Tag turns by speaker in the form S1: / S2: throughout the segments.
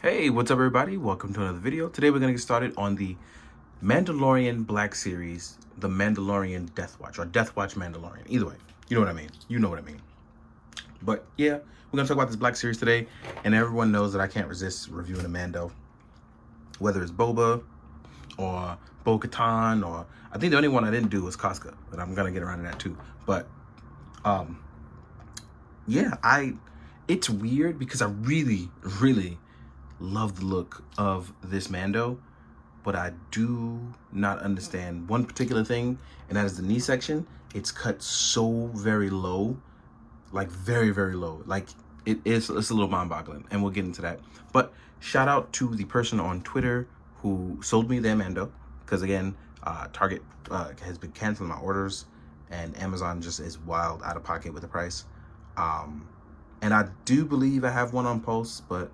S1: Hey, what's up everybody? Welcome to another video. Today we're going to get started on the Mandalorian Black Series, the Mandalorian Death Watch, or Death Watch Mandalorian. Either way, you know what I mean. You know what I mean. But yeah, we're going to talk about this Black Series today, and everyone knows that I can't resist reviewing a Mando. Whether it's Boba, or Bo-Katan, or I think the only one I didn't do was Casca, but I'm going to get around to that too. But, yeah, it's weird because I really love the look of this Mando, but I do not understand one particular thing, and that is the knee section. It's cut so very low, like very low. Like it's a little mind-boggling, and we'll get into that. But shout out to the person on Twitter who sold me their Mando, because again, Target has been canceling my orders, and Amazon just is wild out of pocket with the price. And I do believe I have one on post, but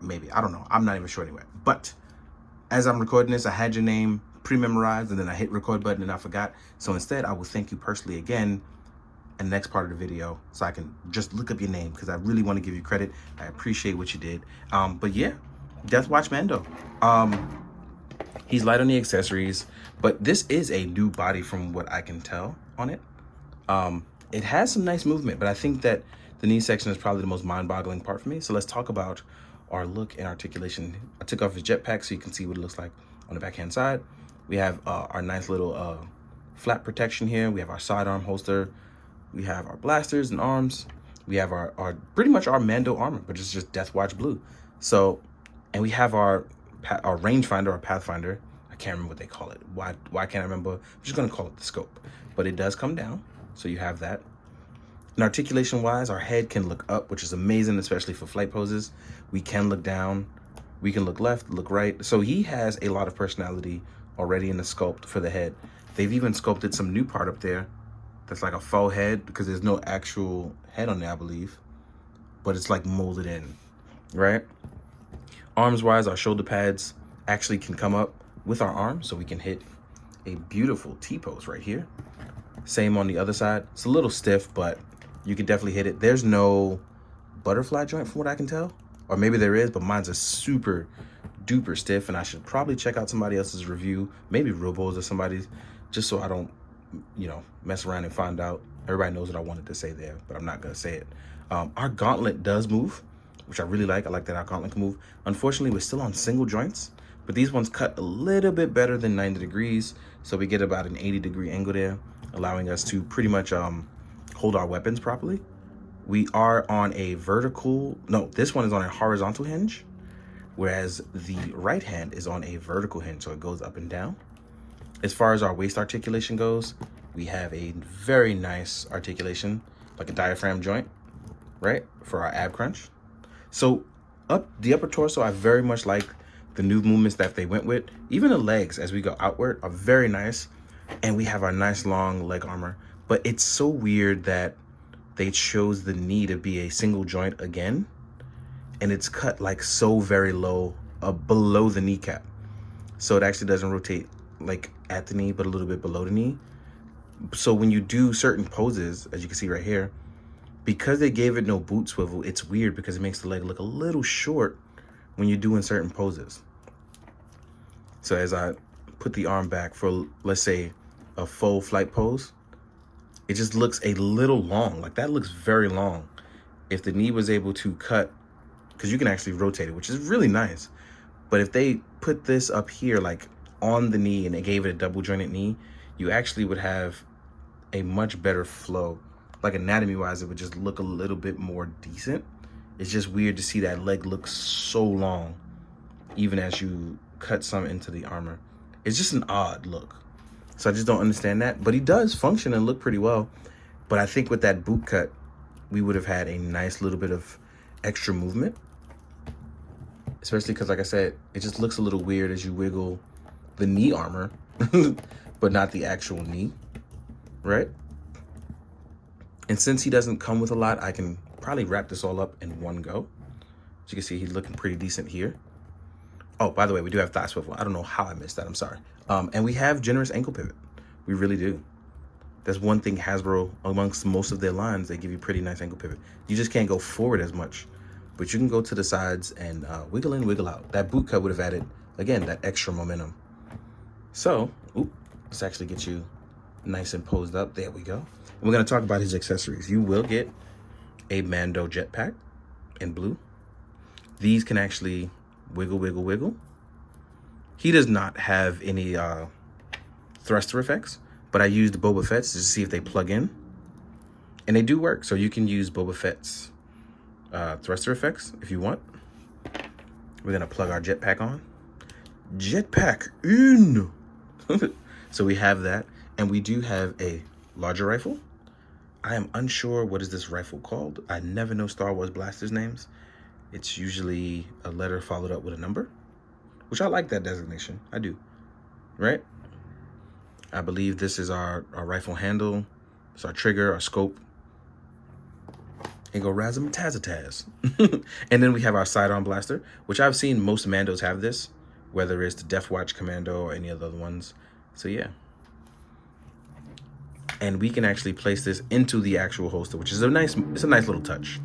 S1: maybe, I don't know. I'm not even sure anyway. But as I'm recording this, I had your name pre-memorized, and then I hit record button and I forgot. So instead, I will thank you personally again in the next part of the video, so I can just look up your name, because I really want to give you credit. I appreciate what you did. But yeah, Death Watch Mando. He's light on the accessories, but this is a new body from what I can tell on it. It has some nice movement, but I think that the knee section is probably the most mind-boggling part for me. So let's talk about our look and articulation. I took off his jetpack so you can see what it looks like on the backhand side. We have our nice little flap protection here. We have our sidearm holster. We have our blasters and arms. We have our pretty much our Mando armor, but it's just Death Watch blue. So, and we have our rangefinder, our pathfinder. I can't remember what they call it. Why can't I remember? I'm just gonna call it the scope. But it does come down, so you have that. And articulation wise, our head can look up, which is amazing, especially for flight poses. We can look down, we can look left, look right. So he has a lot of personality already in the sculpt for the head. They've even sculpted some new part up there that's like a faux head, because there's no actual head on there, I believe, but it's like molded in, right? Arms wise, our shoulder pads actually can come up with our arms, so we can hit a beautiful T-pose right here. Same on the other side. It's a little stiff, but you can definitely hit it. There's no butterfly joint from what I can tell, or maybe there is, but mine's a super duper stiff, and I should probably check out somebody else's review, maybe Robo's or somebody's, just so I don't, you know, mess around and find out. Everybody knows what I wanted to say there, but I'm not gonna say it. Our gauntlet does move, which I really like. I like that our gauntlet can move. Unfortunately, we're still on single joints, but these ones cut a little bit better than 90 degrees, so we get about an 80-degree angle there, allowing us to pretty much hold our weapons properly. We are on a vertical, no, this one is on a horizontal hinge, whereas the right hand is on a vertical hinge, so it goes up and down. As far as our waist articulation goes, we have a very nice articulation, like a diaphragm joint, right, for our ab crunch. So the upper torso, I very much like the new movements that they went with. Even the legs, as we go outward, are very nice. And we have our nice long leg armor. But it's so weird that they chose the knee to be a single joint again, and it's cut like so very low, below the kneecap. So it actually doesn't rotate like at the knee, but a little bit below the knee. So when you do certain poses, as you can see right here, because they gave it no boot swivel, it's weird because it makes the leg look a little short when you're doing certain poses. So as I put the arm back for, let's say, a full flight pose, it just looks a little long. Like that looks very long. If the knee was able to cut, because you can actually rotate it, which is really nice. But if they put this up here, like on the knee, and they gave it a double jointed knee, you actually would have a much better flow. Like anatomy wise, it would just look a little bit more decent. It's just weird to see that leg look so long, even as you cut some into the armor. It's just an odd look. So I just don't understand that. But he does function and look pretty well. But I think with that boot cut, we would have had a nice little bit of extra movement. Especially because, like I said, it just looks a little weird as you wiggle the knee armor, but not the actual knee, right? And since he doesn't come with a lot, I can probably wrap this all up in one go. As you can see, he's looking pretty decent here. Oh, by the way, we do have thigh swivel. I don't know how I missed that. I'm sorry. And we have generous ankle pivot. We really do. That's one thing Hasbro, amongst most of their lines, they give you pretty nice ankle pivot. You just can't go forward as much. but you can go to the sides and wiggle in, wiggle out. That boot cut would have added, again, that extra momentum. So, let's actually get you nice and posed up. There we go. And we're going to talk about his accessories. You will get a Mando jetpack in blue. These can actually wiggle, wiggle, wiggle. He does not have any thruster effects, but I used Boba Fett's to see if they plug in. And they do work, so you can use Boba Fett's thruster effects if you want. We're going to plug our jetpack on. Jetpack in! So we have that, and we do have a larger rifle. I am unsure what is this rifle called. I never know Star Wars blasters names. It's usually a letter followed up with a number, which I like that designation. I do, right? I believe this is our rifle handle. It's our trigger, our scope. And go razzmatazz. And then we have our sidearm blaster, which I've seen most Mandos have this, whether it's the Death Watch Commando or any of the other ones. So yeah. And we can actually place this into the actual holster, which is a nice little touch.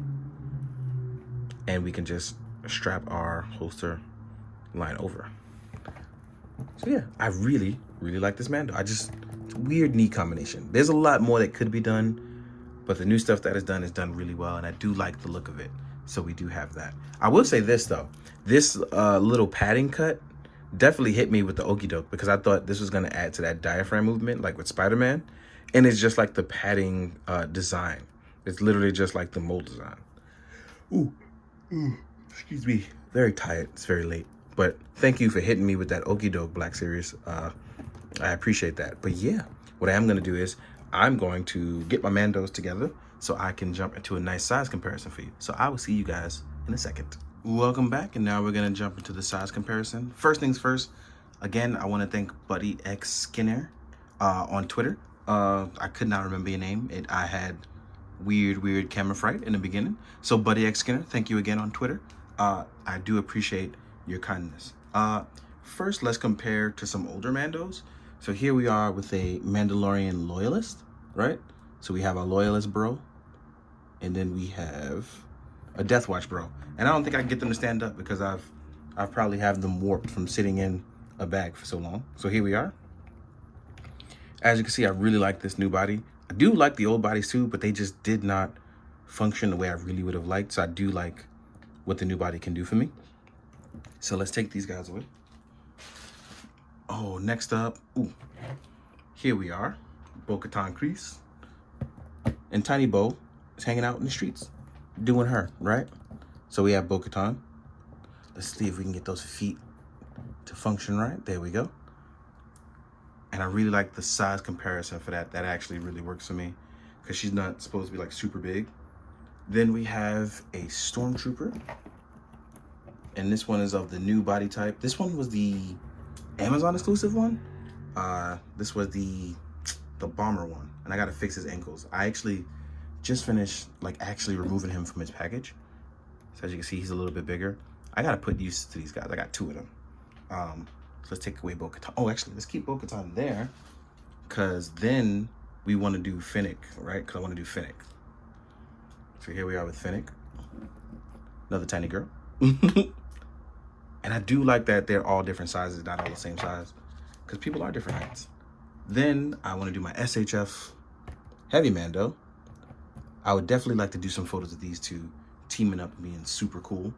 S1: And we can just strap our holster line over. So yeah, I really, really like this Mando. It's a weird knee combination. There's a lot more that could be done, but the new stuff that is done really well, and I do like the look of it. So we do have that. I will say this though, this little padding cut definitely hit me with the okie doke, because I thought this was going to add to that diaphragm movement like with Spider-Man, and it's just like the padding design. It's literally just like the mold design. Ooh, excuse me, very tired. It's very late, but thank you for hitting me with that okie doke, Black Series. I appreciate that. But yeah, what I am going to do is I'm going to get my Mandos together so I can jump into a nice size comparison for you. So I will see you guys in a second. Welcome back, and now we're going to jump into the size comparison. First things first, again, I want to thank Buddy X Skinner on Twitter. I could not remember your name. I had weird camera fright in the beginning. So Buddy X Skinner, thank you again on Twitter. I do appreciate your kindness. First, let's compare to some older Mandos. So here we are with a Mandalorian loyalist, right? So we have a loyalist bro, and then we have a Death Watch bro. And I don't think I can get them to stand up because I've probably have them warped from sitting in a bag for so long. So here we are. As you can see, I really like this new body. I do like the old bodies too, but they just did not function the way I really would have liked. So I do like what the new body can do for me. So let's take these guys away. Oh, next up, here we are, Bo-Katan Kryze. And Tiny Bo is hanging out in the streets, doing her, right? So we have Bo-Katan. Let's see if we can get those feet to function right. There we go. And I really like the size comparison for that. That actually really works for me because she's not supposed to be like super big. Then we have a Stormtrooper. And this one is of the new body type. This one was the Amazon exclusive one. This was the bomber one, and I gotta fix his ankles. I actually just finished actually removing him from his package. So as you can see, he's a little bit bigger. I gotta put used to these guys. I got two of them. So let's take away Bo-Katan. Oh, actually, let's keep Bo-Katan there, because then we want to do Fennec, right? Because I want to do Fennec. So here we are with Fennec, another tiny girl. And I do like that they're all different sizes, not all the same size, because people are different heights. Then I want to do my SHF Heavy Mando. I would definitely like to do some photos of these two teaming up and being super cool.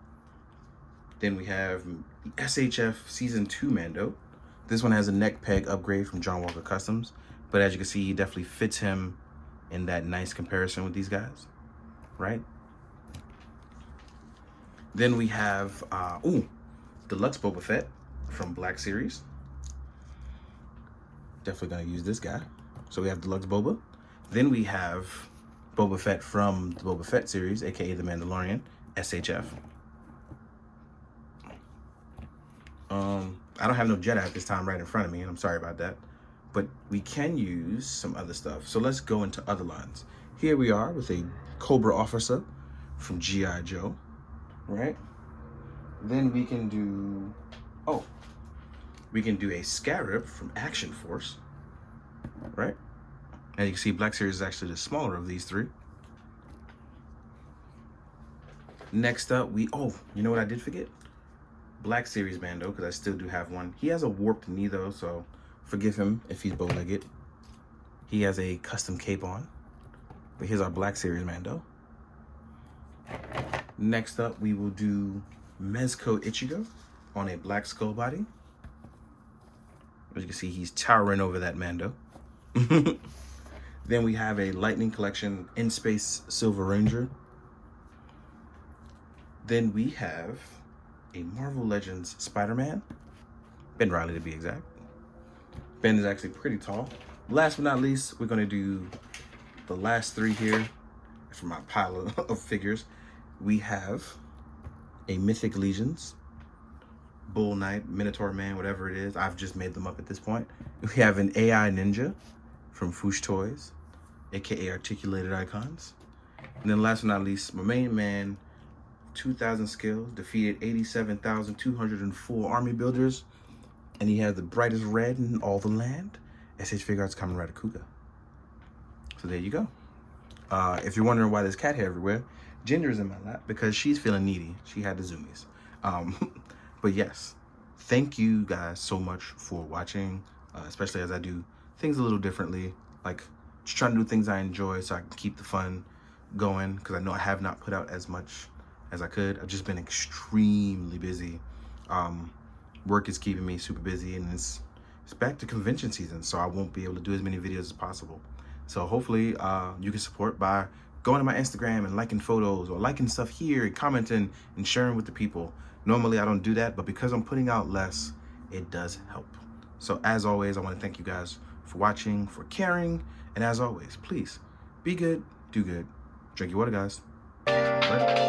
S1: Then we have the SHF Season 2 Mando. This one has a neck peg upgrade from John Walker Customs, but as you can see, he definitely fits him in that nice comparison with these guys, right? Then we have, Deluxe Boba Fett from Black Series. Definitely gonna use this guy. So we have Deluxe Boba. Then we have Boba Fett from the Boba Fett series, aka the Mandalorian, SHF. I don't have no Jedi at this time right in front of me, and I'm sorry about that. But we can use some other stuff. So let's go into other lines. Here we are with a Cobra Officer from G.I. Joe, right? Then we can do, we can do a Scarab from Action Force, right? And you can see Black Series is actually the smaller of these three. Next up, you know what I did forget? Black Series Mando, because I still do have one. He has a warped knee though, so forgive him if he's bow-legged. He has a custom cape on. But here's our Black Series Mando. Next up, we will do Mezco Ichigo on a black skull body. As you can see, he's towering over that Mando. Then we have a Lightning Collection In Space Silver Ranger. Then we have a Marvel Legends Spider-Man. Ben Reilly to be exact. Ben is actually pretty tall. Last but not least, we're going to do the last three here for my pile of figures. We have a Mythic Legions, Bull Knight, Minotaur Man, whatever it is. I've just made them up at this point. We have an AI Ninja from Foosh Toys, aka Articulated Icons. And then last but not least, my main man, 2,000 skills, defeated 87,204 army builders, and he has the brightest red in all the land. SH Figuarts Kamen Rider Kuga. So there you go. If you're wondering why there's cat hair everywhere, Ginger's in my lap because she's feeling needy. She had the zoomies. But yes, thank you guys so much for watching, especially as I do things a little differently, like just trying to do things I enjoy so I can keep the fun going, because I know I have not put out as much as I could. I've just been extremely busy. Work is keeping me super busy, and it's back to convention season, so I won't be able to do as many videos as possible. So hopefully you can support by going to my Instagram and liking photos, or liking stuff here and commenting and sharing with the people. Normally I don't do that, but because I'm putting out less, it does help. So as always, I want to thank you guys for watching, for caring, and as always, please be good, do good, drink your water, guys. Later.